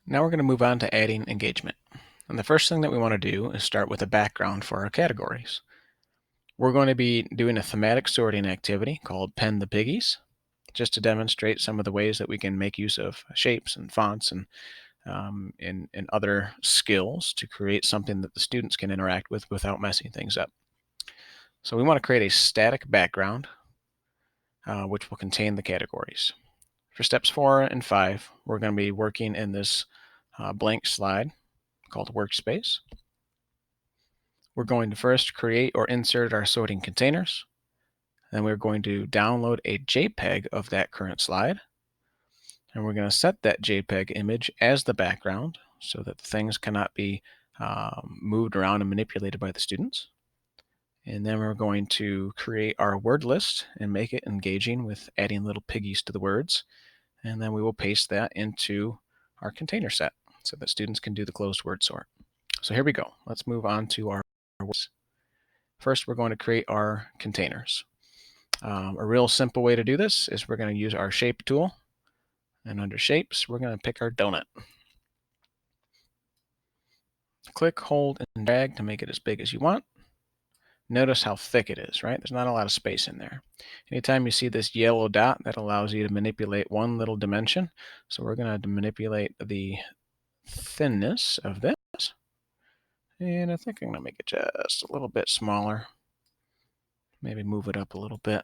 Now we're going to move on to adding engagement. And the first thing that we want to do is start with a background for our categories. We're going to be doing a thematic sorting activity called Pen the Piggies, just to demonstrate some of the ways that we can make use of shapes and fonts and other skills to create something that the students can interact with without messing things up. So we want to create a static background which will contain the categories. For steps 4 and 5, we're going to be working in this blank slide called Workspace. We're going to first create or insert our sorting containers. Then we're going to download a JPEG of that current slide. And we're going to set that JPEG image as the background so that the things cannot be moved around and manipulated by the students. And then we're going to create our word list and make it engaging with adding little piggies to the words. And then we will paste that into our container set so that students can do the closed word sort. So here we go. Let's move on to our words. First, we're going to create our containers. A real simple way to do this is we're going to use our shape tool. And under shapes, we're going to pick our donut. Click, hold, and drag to make it as big as you want. Notice how thick it is, right? There's not a lot of space in there. Anytime you see this yellow dot, that allows you to manipulate one little dimension. So we're going to manipulate the thinness of this. And I think I'm going to make it just a little bit smaller. Maybe move it up a little bit.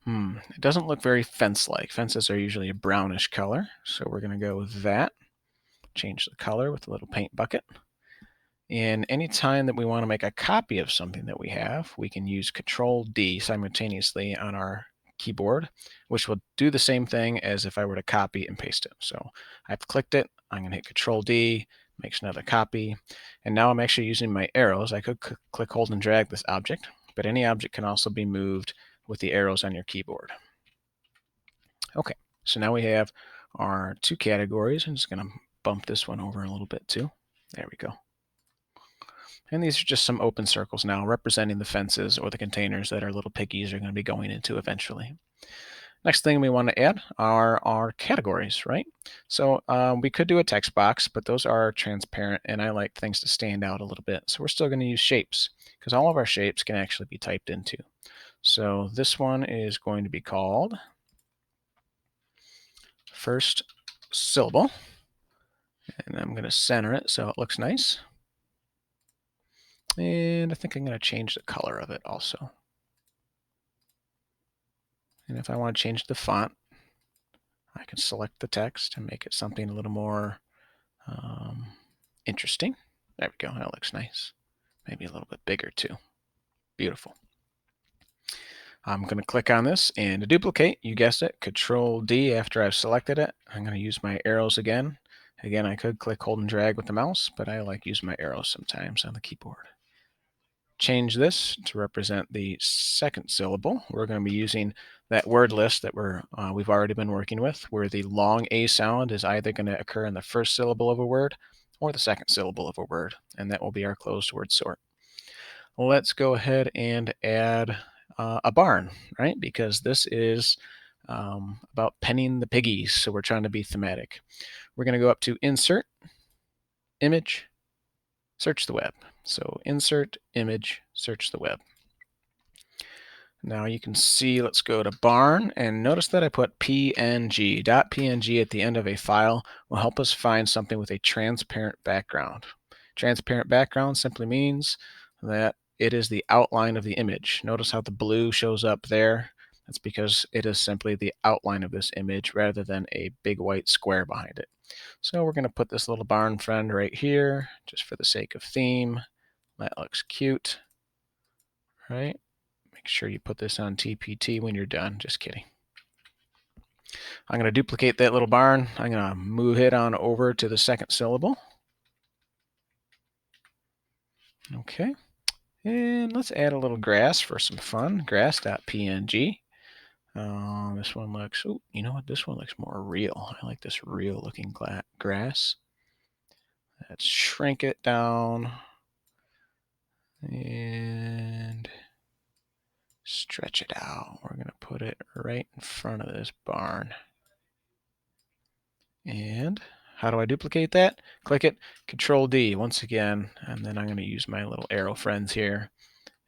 It doesn't look very fence-like. Fences are usually a brownish color, so we're going to go with that. Change the color with a little paint bucket. And anytime that we want to make a copy of something that we have, we can use Control D simultaneously on our keyboard, which will do the same thing as if I were to copy and paste it. So I've clicked it, I'm going to hit Control D, makes another copy, and now I'm actually using my arrows. I could click, hold, and drag this object, but any object can also be moved with the arrows on your keyboard. Okay, so now we have our two categories. I'm just going to bump this one over a little bit too. There we go. And these are just some open circles now representing the fences or the containers that our little piggies are going to be going into eventually. Next thing we want to add are our categories, right? So we could do a text box, but those are transparent and I like things to stand out a little bit. So we're still going to use shapes because all of our shapes can actually be typed into. So this one is going to be called first syllable. And I'm going to center it so it looks nice. And I think I'm going to change the color of it also. And if I want to change the font, I can select the text and make it something a little more interesting. There we go. That looks nice. Maybe a little bit bigger too. Beautiful. I'm going to click on this, and to duplicate, you guessed it, Control D after I've selected it. I'm going to use my arrows again. Again, I could click, hold, and drag with the mouse, but I like using my arrows sometimes on the keyboard. Change this to represent the second syllable. We're going to be using that word list that we've already been working with, where the long A sound is either going to occur in the first syllable of a word or the second syllable of a word, and that will be our closed word sort. Let's go ahead and add a barn, right? Because this is about penning the piggies, so we're trying to be thematic. We're going to go up to Insert, Image, Search the Web. So Insert, Image, Search the Web. Now you can see, let's go to barn, and notice that I put PNG. .png at the end of a file will help us find something with a transparent background. Transparent background simply means that it is the outline of the image. Notice how the blue shows up there. That's because it is simply the outline of this image rather than a big white square behind it. So we're going to put this little barn friend right here just for the sake of theme. That looks cute, right? Make sure you put this on TPT when you're done. Just kidding. I'm going to duplicate that little barn. I'm going to move it on over to the second syllable. Okay. And let's add a little grass for some fun. Grass.png. This one looks, oh, you know what? This one looks more real. I like this real looking grass. Let's shrink it down and stretch it out. We're going to put it right in front of this barn. And How do I duplicate that? Click it, Control D once again, and then I'm going to use my little arrow friends here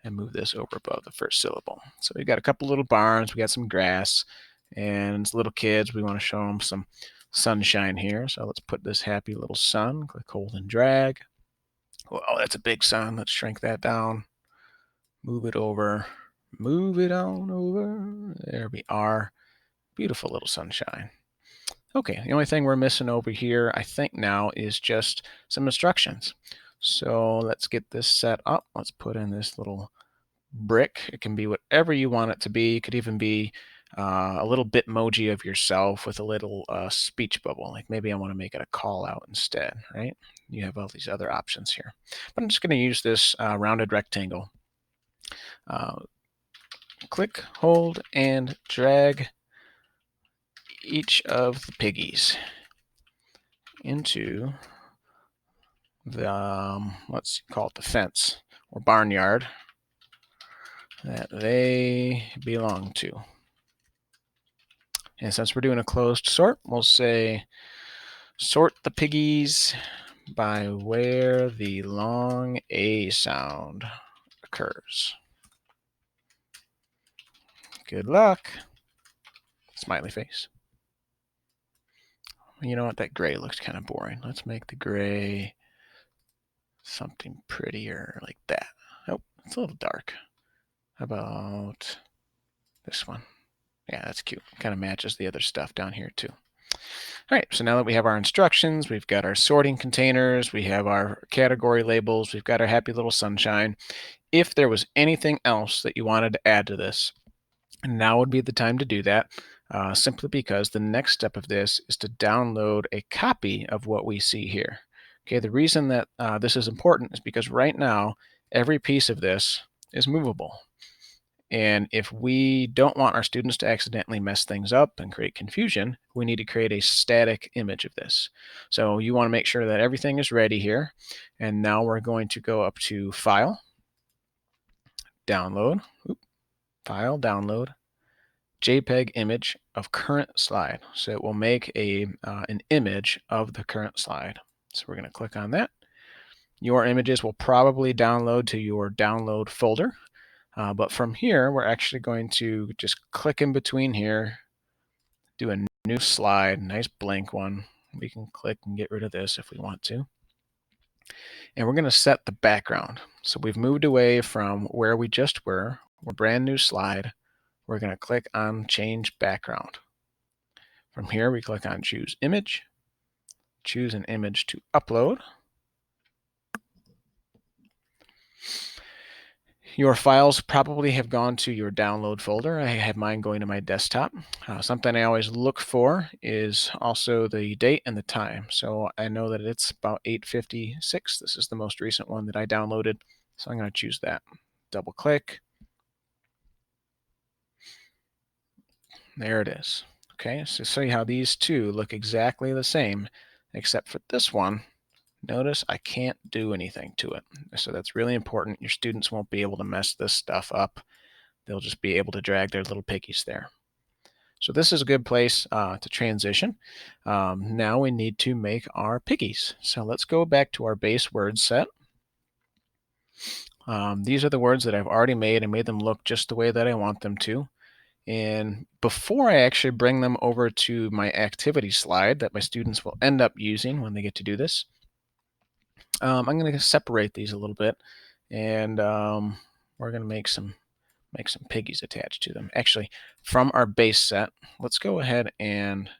and move this over above the first syllable. So we've got a couple little barns, we got some grass, and it's little kids. We want to show them some sunshine here. So let's put this happy little sun. Click, hold, and drag. Oh, that's a big sun. Let's shrink that down. Move it over. Move it on over. There we are. Beautiful little sunshine. Okay, the only thing we're missing over here, I think now, is just some instructions. So let's get this set up. Let's put in this little brick. It can be whatever you want it to be. It could even be a little Bitmoji of yourself with a little speech bubble. Like maybe I want to make it a call out instead, right? You have all these other options here. But I'm just going to use this rounded rectangle. Click, hold, and drag each of the piggies into the, let's call it the fence or barnyard that they belong to. And since we're doing a closed sort, we'll say sort the piggies by where the long A sound occurs. Good luck. Smiley face. You know what? That gray looks kind of boring. Let's make the gray something prettier like that. Oh, it's a little dark. How about this one? Yeah, that's cute. Kind of matches the other stuff down here too. All right, so now that we have our instructions, we've got our sorting containers, we have our category labels, we've got our happy little sunshine. If there was anything else that you wanted to add to this, now would be the time to do that, simply because the next step of this is to download a copy of what we see here. Okay, the reason that this is important is because right now, every piece of this is movable. And if we don't want our students to accidentally mess things up and create confusion, we need to create a static image of this. So you want to make sure that everything is ready here. And now we're going to go up to File, Download, File, Download, JPEG image of current slide. So it will make an image of the current slide. So we're going to click on that. Your images will probably download to your download folder. But from here, we're actually going to just click in between here, do a new slide, nice blank one. We can click and get rid of this if we want to. And we're going to set the background. So we've moved away from where we just were. We're brand new slide. We're going to click on Change Background. From here, we click on Choose Image, choose an image to upload. Your files probably have gone to your download folder. I have mine going to my desktop. Something I always look for is also the date and the time. So I know that it's about 8:56. This is the most recent one that I downloaded. So I'm going to choose that. Double click. There it is. Okay, so see how these two look exactly the same, except for this one. Notice I can't do anything to it. So that's really important. Your students won't be able to mess this stuff up. They'll just be able to drag their little piggies there. So this is a good place to transition. Now we need to make our piggies. So let's go back to our base word set. These are the words that I've already made and made them look just the way that I want them to. And before I actually bring them over to my activity slide that my students will end up using when they get to do this, I'm going to separate these a little bit, and we're going to make some piggies attached to them. Actually, from our base set, let's go ahead and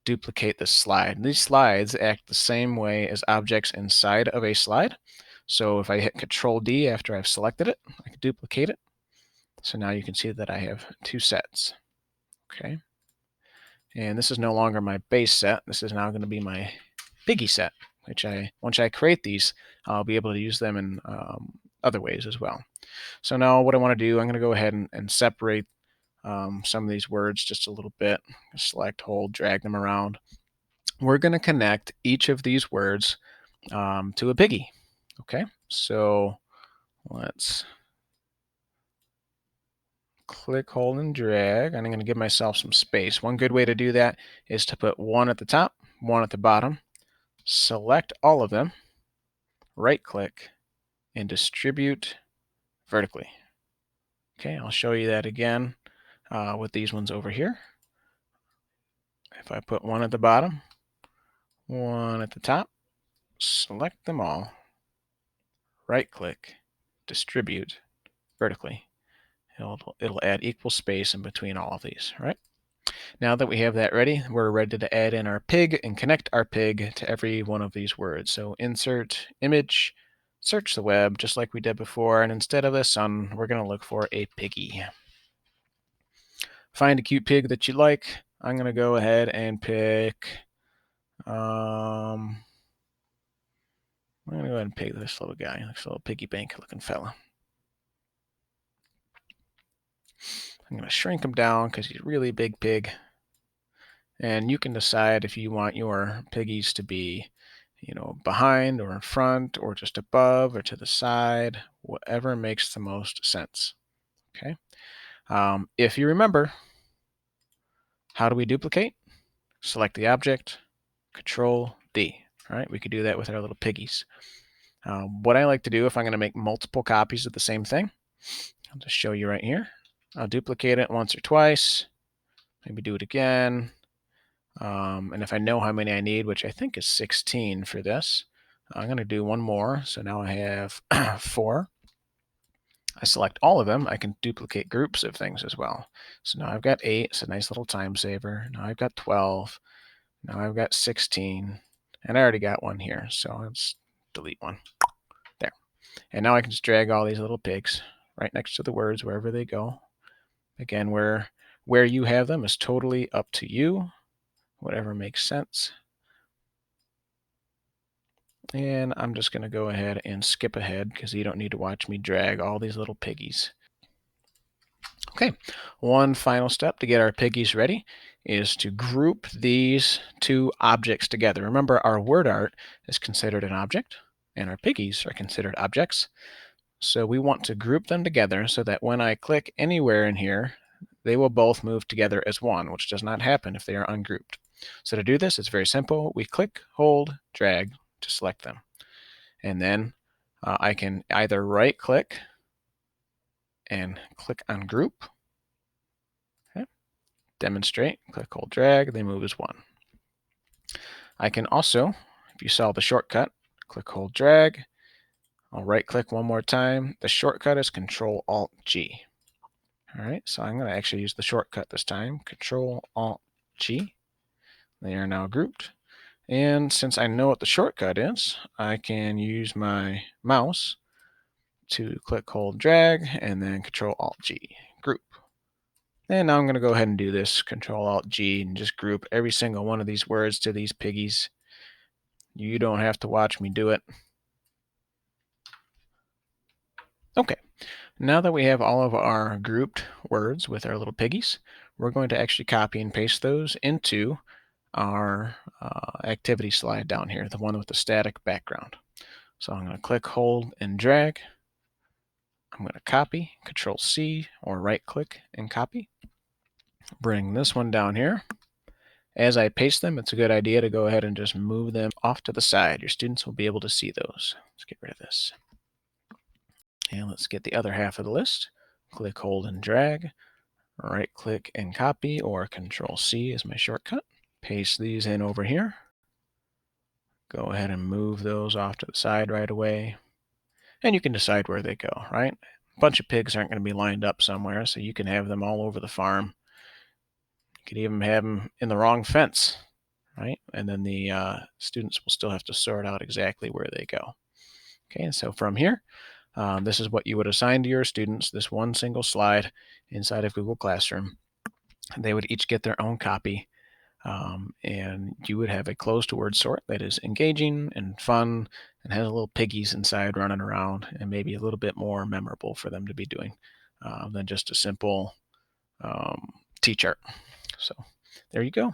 duplicate this slide. These slides act the same way as objects inside of a slide. So if I hit Control D after I've selected it, I can duplicate it. So now you can see that I have two sets. Okay. And this is no longer my base set. This is now going to be my piggy set, which once I create these, I'll be able to use them in other ways as well. So now what I want to do, I'm going to go ahead and separate some of these words just a little bit. Select, hold, drag them around. We're going to connect each of these words to a piggy. Okay, so let's click, hold, and drag. And I'm going to give myself some space. One good way to do that is to put one at the top, one at the bottom, select all of them, right-click, and distribute vertically. Okay, I'll show you that again with these ones over here. If I put one at the bottom, one at the top, select them all, right-click, distribute vertically. It'll add equal space in between all of these, right? Now that we have that ready, we're ready to add in our pig and connect our pig to every one of these words. So insert image, search the web just like we did before, and instead of the sun, we're going to look for a piggy. Find a cute pig that you like. I'm going to go ahead and pick, I'm going to go ahead and pick this little guy, this little piggy bank looking fella. I'm going to shrink him down because he's a really big pig. And you can decide if you want your piggies to be, behind or in front or just above or to the side, whatever makes the most sense. Okay. If you remember, how do we duplicate? Select the object, Control D. All right, we could do that with our little piggies. What I like to do if I'm going to make multiple copies of the same thing, I'll just show you right here. I'll duplicate it once or twice, maybe do it again. And if I know how many I need, which I think is 16 for this, I'm going to do one more. So now I have 4. I select all of them. I can duplicate groups of things as well. So now I've got 8. It's a nice little time saver. Now I've got 12. Now I've got 16. And I already got one here. So let's delete one. There. And now I can just drag all these little pigs right next to the words wherever they go. Again, where you have them is totally up to you. Whatever makes sense. And I'm just going to go ahead and skip ahead because you don't need to watch me drag all these little piggies. Okay, one final step to get our piggies ready is to group these two objects together. Remember, our word art is considered an object, and our piggies are considered objects. So we want to group them together so that when I click anywhere in here, they will both move together as one, which does not happen if they are ungrouped. So to do this, it's very simple. We click, hold, drag to select them. And then I can either right-click and click on group. Okay. Demonstrate, click, hold, drag, they move as one. I can also, if you saw the shortcut, click, hold, drag. I'll right-click one more time. The shortcut is Control-Alt-G. All right, so I'm going to actually use the shortcut this time, Control-Alt-G. They are now grouped. And since I know what the shortcut is, I can use my mouse to click, hold, drag, and then Control-Alt-G, group. And now I'm going to go ahead and do this, Control-Alt-G, and just group every single one of these words to these piggies. You don't have to watch me do it. Okay, now that we have all of our grouped words with our little piggies, we're going to actually copy and paste those into our activity slide down here, the one with the static background. So I'm going to click, hold, and drag. I'm going to copy, Control-C, or right-click and copy. Bring this one down here. As I paste them, it's a good idea to go ahead and just move them off to the side. Your students will be able to see those. Let's get rid of this. And let's get the other half of the list. Click, hold, and drag. Right-click and copy, or Control-C is my shortcut. Paste these in over here. Go ahead and move those off to the side right away. And you can decide where they go, right? A bunch of pigs aren't going to be lined up somewhere, so you can have them all over the farm. You could even have them in the wrong fence, right? And then the students will still have to sort out exactly where they go. Okay, and so from here, this is what you would assign to your students, this one single slide inside of Google Classroom. They would each get their own copy, and you would have a closed word sort that is engaging and fun and has little piggies inside running around and maybe a little bit more memorable for them to be doing than just a simple T-chart. So there you go.